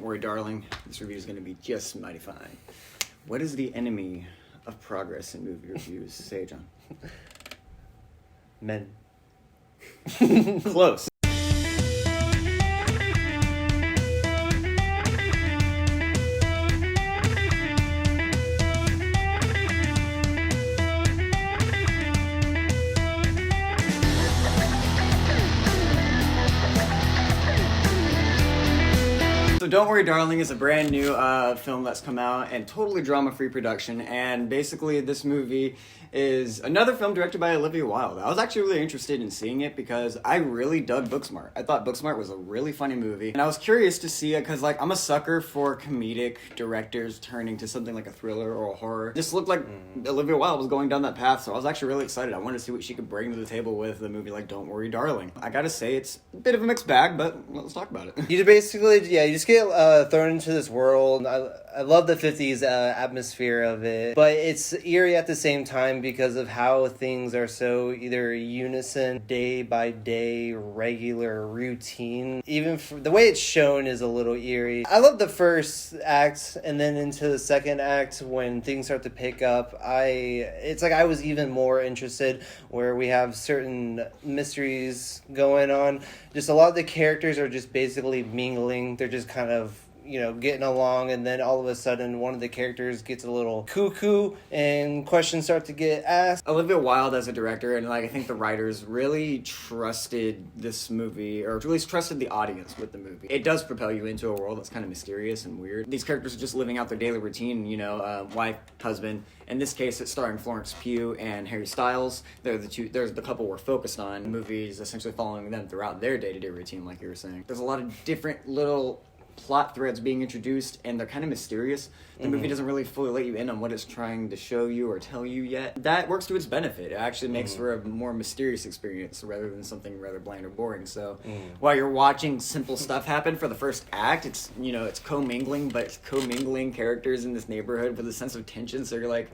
worry, darling. This review is going to be just mighty fine. What is the enemy of progress in movie reviews? Say it, John. Men. Close. So Don't Worry Darling is a brand new film that's come out and totally drama-free production, and basically this movie is another film directed by Olivia Wild. I was actually really interested in seeing it because I really dug Booksmart. I thought Booksmart was a really funny movie, and I was curious to see it because like I'm a sucker for comedic directors turning to something like a thriller or a horror. This looked like Olivia Wild was going down that path, so I was actually really excited. I wanted to see what she could bring to the table with a movie like Don't Worry Darling. I gotta say it's a bit of a mixed bag, but let's talk about it. You basically, you just get thrown into this world. I love the 50s atmosphere of it, but it's eerie at the same time because of how things are so either unison, day by day, regular, routine. Even the way it's shown is a little eerie. I love the first act, and then into the second act when things start to pick up, it's like I was even more interested where we have certain mysteries going on. Just a lot of the characters are just basically mingling. They're just kind of getting along, and then all of a sudden one of the characters gets a little cuckoo and questions start to get asked. Olivia Wilde as a director, and I think the writers really trusted this movie, or at least trusted the audience with the movie. It does propel you into a world that's kind of mysterious and weird. These characters are just living out their daily routine, wife, husband. In this case, it's starring Florence Pugh and Harry Styles. They're the couple we're focused on. The movie is essentially following them throughout their day-to-day routine, like you were saying. There's a lot of different little plot threads being introduced, and they're kind of mysterious. The movie doesn't really fully let you in on what it's trying to show you or tell you yet. That works to its benefit. It actually makes for a more mysterious experience rather than something rather bland or boring. So while you're watching simple stuff happen for the first act, it's it's commingling, but it's commingling characters in this neighborhood with a sense of tension. So you're like,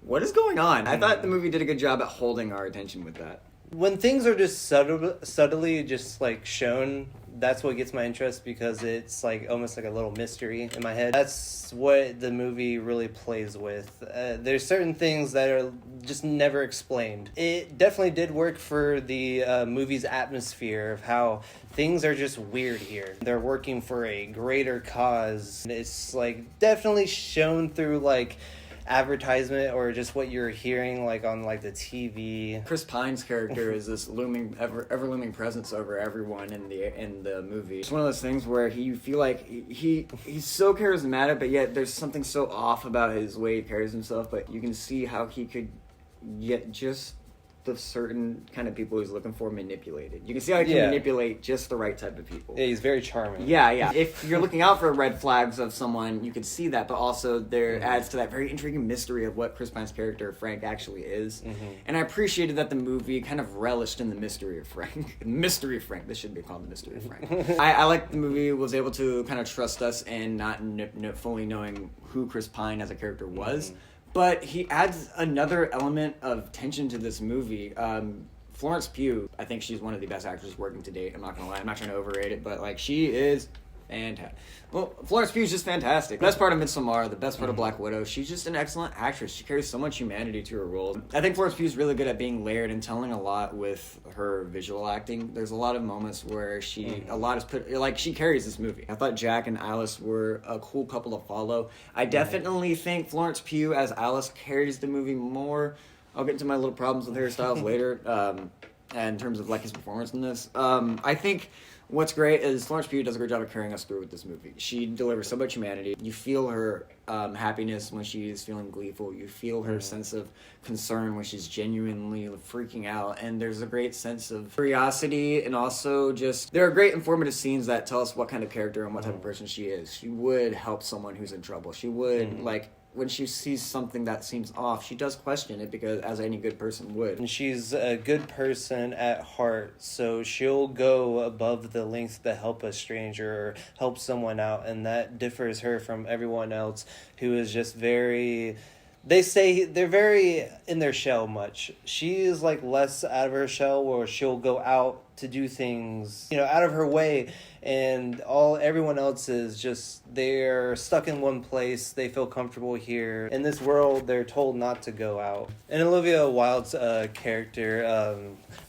what is going on? I thought the movie did a good job at holding our attention with that. When things are just subtly just like shown, that's what gets my interest, because it's like almost like a little mystery in my head. That's what the movie really plays with. There's certain things that are just never explained. It definitely did work for the movie's atmosphere of how things are just weird here. They're working for a greater cause. It's like definitely shown through like advertisement or just what you're hearing like on like the TV. Chris Pine's character is this looming, ever looming presence over everyone in the movie. It's one of those things where you feel like he's so charismatic, but yet there's something so off about his way he carries himself. But you can see how he could get just the certain kind of people he's looking for manipulated. You can see how he can manipulate just the right type of people. Yeah, he's very charming. Yeah. If you're looking out for red flags of someone, you can see that, but also there adds to that very intriguing mystery of what Chris Pine's character, Frank, actually is. And I appreciated that the movie kind of relished in the mystery of Frank. Mystery of Frank. This should be called the mystery of Frank. I like the movie was able to kind of trust us in not fully knowing who Chris Pine as a character was. But he adds another element of tension to this movie. Florence Pugh, I think she's one of the best actresses working to date. I'm not going to lie. I'm not trying to overrate it, but like she is fantastic. Well, Florence Pugh is just fantastic. Best part of Midsommar, the best part of Black Widow. She's just an excellent actress. She carries so much humanity to her role. I think Florence Pugh is really good at being layered and telling a lot with her visual acting. There's a lot of moments where she carries this movie. I thought Jack and Alice were a cool couple to follow. I definitely think Florence Pugh as Alice carries the movie more. I'll get into my little problems with Harry Styles later, in terms of like his performance in this. I think what's great is Florence Pugh does a great job of carrying us through with this movie. She delivers so much humanity. You feel her happiness when she's feeling gleeful. You feel her sense of concern when she's genuinely freaking out. And there's a great sense of curiosity, and also just there are great informative scenes that tell us what kind of character and what type of person she is. She would help someone who's in trouble. She would when she sees something that seems off, she does question it, because as any good person would. And she's a good person at heart, so she'll go above the lengths to help a stranger or help someone out, and that differs her from everyone else who is just very... They say they're very in their shell much. She is like less out of her shell, where she'll go out to do things, out of her way, and everyone else is just they're stuck in one place. They feel comfortable here. In this world, they're told not to go out. And Olivia Wilde's character,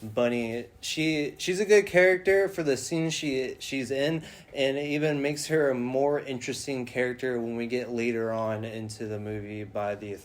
Bunny, she's a good character for the scene she's in, and it even makes her a more interesting character when we get later on into the movie by the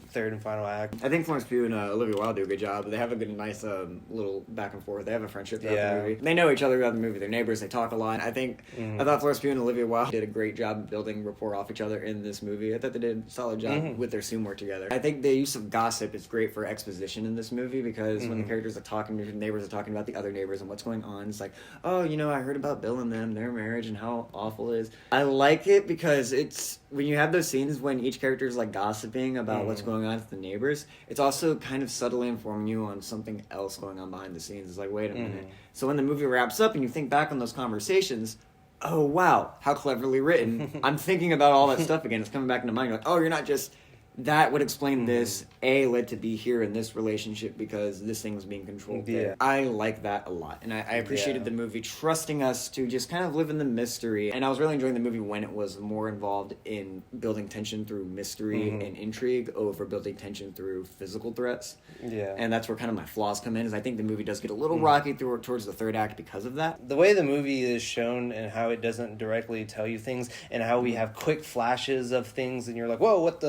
third and final act. I think Florence Pugh and Olivia Wilde do a good job. They have a good, nice little back and forth. They have a friendship throughout the movie. They know each other throughout the movie. They're neighbors. They talk a lot. I thought Florence Pugh and Olivia Wilde did a great job building rapport off each other in this movie. I thought they did a solid job with their scene work together. I think the use of gossip is great for exposition in this movie because when the characters are talking, the neighbors are talking about the other neighbors and what's going on. It's like, oh, I heard about Bill and them, their marriage, and how awful it is. I like it because it's when you have those scenes when each character is like gossiping about what's going on with the neighbors, it's also kind of subtly informing you on something else going on behind the scenes. It's like, wait a minute. So when the movie wraps up and you think back on those conversations, oh wow, how cleverly written. I'm thinking about all that stuff again. It's coming back into mind. You're like, oh, you're not just that would explain this. A led to B here in this relationship because this thing was being controlled there. I like that a lot. And I appreciated the movie trusting us to just kind of live in the mystery. And I was really enjoying the movie when it was more involved in building tension through mystery and intrigue over building tension through physical threats. Yeah. And that's where kind of my flaws come in, is I think the movie does get a little rocky towards the third act because of that. The way the movie is shown and how it doesn't directly tell you things and how we have quick flashes of things and you're like, whoa, what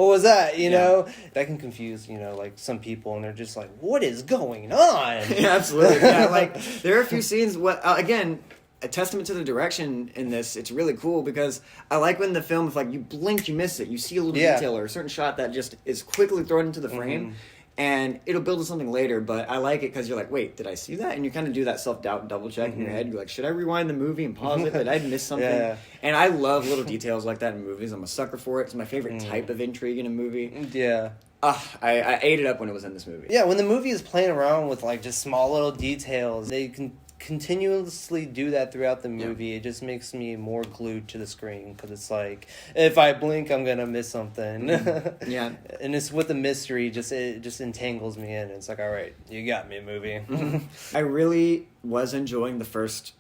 was that? You know? That can confuse, like some people and they're just like, what is going on? Yeah, absolutely. Yeah, like there are a few scenes, again, a testament to the direction in this. It's really cool because I like when the film, if like you blink, you miss it. You see a little detail or a certain shot that just is quickly thrown into the frame. And it'll build to something later, but I like it because you're like, wait, did I see that? And you kind of do that self-doubt double check in your head. You're like, should I rewind the movie and pause it? Did I miss something? And I love little details like that in movies. I'm a sucker for it. It's my favorite type of intrigue in a movie. Yeah. I ate it up when it was in this movie. Yeah, when the movie is playing around with like just small little details, they can continuously do that throughout the movie. It just makes me more glued to the screen because it's like, if I blink, I'm gonna miss something. Yeah. And it's with the mystery, it just entangles me in. It's like, all right, you got me, movie. I really was enjoying the first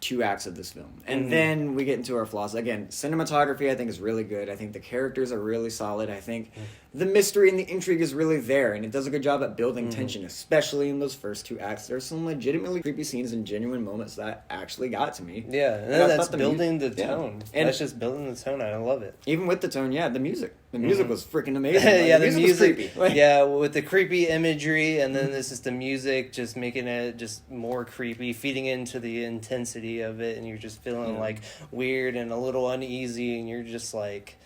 2 acts of this film. And then we get into our flaws. Again, cinematography I think is really good. I think the characters are really solid. I think the mystery and the intrigue is really there, and it does a good job at building tension, especially in those first 2 acts. There's some legitimately creepy scenes and genuine moments that actually got to me. Yeah, and that's building the tone. And that's just building the tone. I love it. Even with the tone, the music. The music was freaking amazing. The music was creepy. With the creepy imagery, and then this is the music just making it just more creepy, feeding into the intensity of it, and you're just feeling like weird and a little uneasy, and you're just like,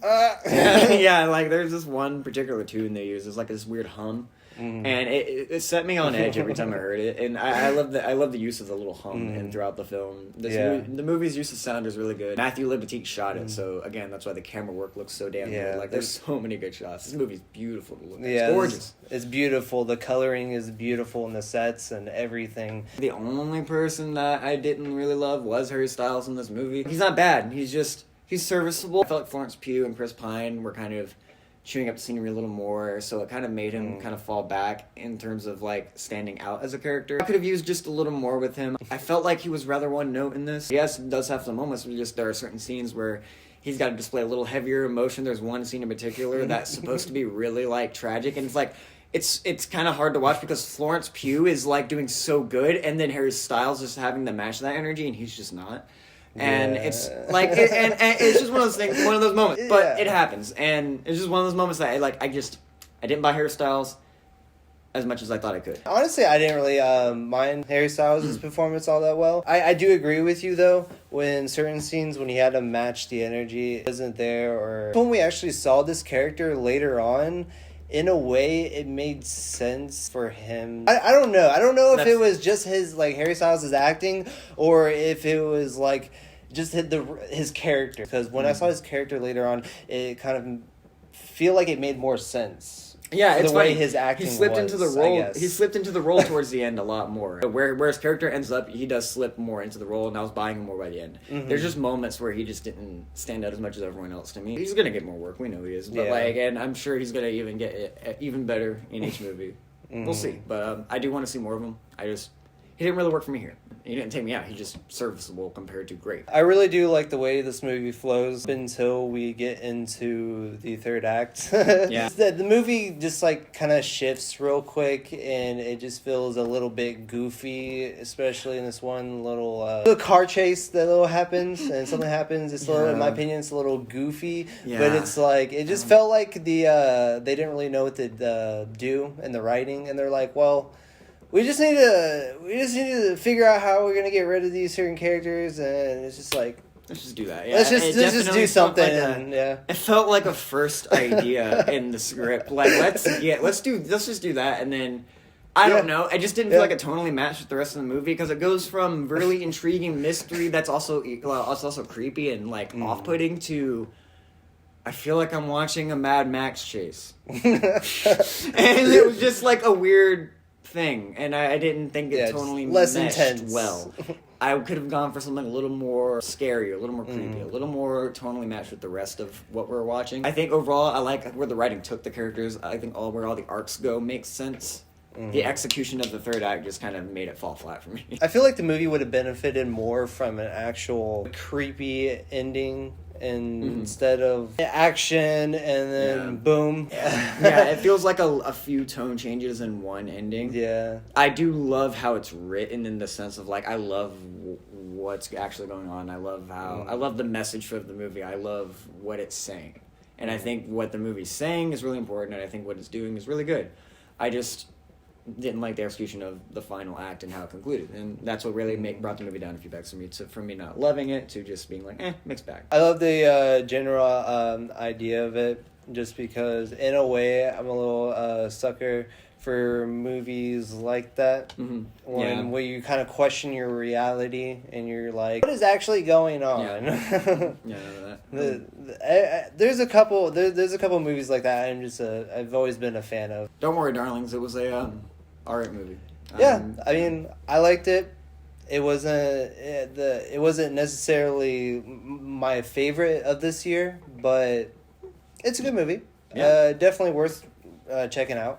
yeah, like there's this one particular tune they use. It's like this weird hum. And it set me on edge every time I heard it, and I love the use of the little hum and throughout the film. The movie's use of sound is really good. Matthew Libatique shot it, so again, that's why the camera work looks so damn good. Like there's so many good shots. This movie's beautiful to look at. It's gorgeous. It's beautiful. The coloring is beautiful in the sets and everything. The only person that I didn't really love was Harry Styles in this movie. He's not bad. He's serviceable. I felt like Florence Pugh and Chris Pine were kind of chewing up the scenery a little more, so it kind of made him kind of fall back in terms of like standing out as a character. I could have used just a little more with him. I felt like he was rather one note in this. Yes, it does have some moments, but just there are certain scenes where he's got to display a little heavier emotion. There's one scene in particular that's supposed to be really like tragic, and it's like it's kind of hard to watch because Florence Pugh is like doing so good, and then Harry Styles is having to match that energy, and he's just not. And it's like, and it's just one of those things, one of those moments. But it happens, and it's just one of those moments that I didn't buy Harry Styles as much as I thought I could. Honestly, I didn't really mind Harry Styles' performance all that well. I do agree with you, though, when certain scenes, when he had to match the energy, wasn't there, or when we actually saw this character later on, in a way, it made sense for him. I don't know. I don't know if it was just his, like, Harry Styles' acting, or if it was, like, just his character. Because when I saw his character later on, it kind of feel like it made more sense. Yeah, it's the way funny. His acting he slipped was, into the role. He slipped into the role towards the end a lot more. Where his character ends up, he does slip more into the role, and I was buying him more by the end. There's just moments where he just didn't stand out as much as everyone else to me. He's gonna get more work, we know he is, but and I'm sure he's gonna even get even better in each movie. We'll see, but I do want to see more of him. he didn't really work for me here. He didn't take me out. He's just serviceable compared to great. I really do like the way this movie flows until we get into the third act. Yeah. The movie just like kind of shifts real quick, and it just feels a little bit goofy, especially in this one little car chase that happens, and something happens. It's a little, in my opinion, it's a little goofy, but it's like it just felt like they didn't really know what to do in the writing, and they're like, well, we just need to figure out how we're gonna get rid of these certain characters, and it's just like, let's just do that. Yeah, let's just do something. It felt like a first idea in the script. Like let's just do that, and then I don't know. I just didn't feel like it totally matched with the rest of the movie because it goes from really intriguing mystery that's also creepy and like off-putting to, I feel like I'm watching a Mad Max chase, and it was just like a weird thing, and I didn't think it totally less meshed intense. well. I could have gone for something a little more scary, a little more creepy, a little more tonally matched with the rest of what we're watching. I think overall, I like where the writing took the characters. I think where all the arcs go makes sense. The execution of the third act just kind of made it fall flat for me. I feel like the movie would have benefited more from an actual creepy ending instead of action and then boom. Yeah, it feels like a few tone changes in one ending. Yeah. I do love how it's written in the sense of like I love what's actually going on. I love how I love the message for the movie. I love what it's saying. And I think what the movie's saying is really important, and I think what it's doing is really good. I just didn't like the execution of the final act and how it concluded, and that's what really brought the movie down a few pegs for me. From me not loving it to just being like, mixed bag. I love the general idea of it, just because in a way I'm a little sucker for movies like that, where you kind of question your reality and you're like, what is actually going on? There's a couple movies like that I've always been a fan of. Don't worry, darlings, it was a alright movie. I mean, I liked it. It wasn't necessarily my favorite of this year, but it's a good movie. Definitely worth checking out.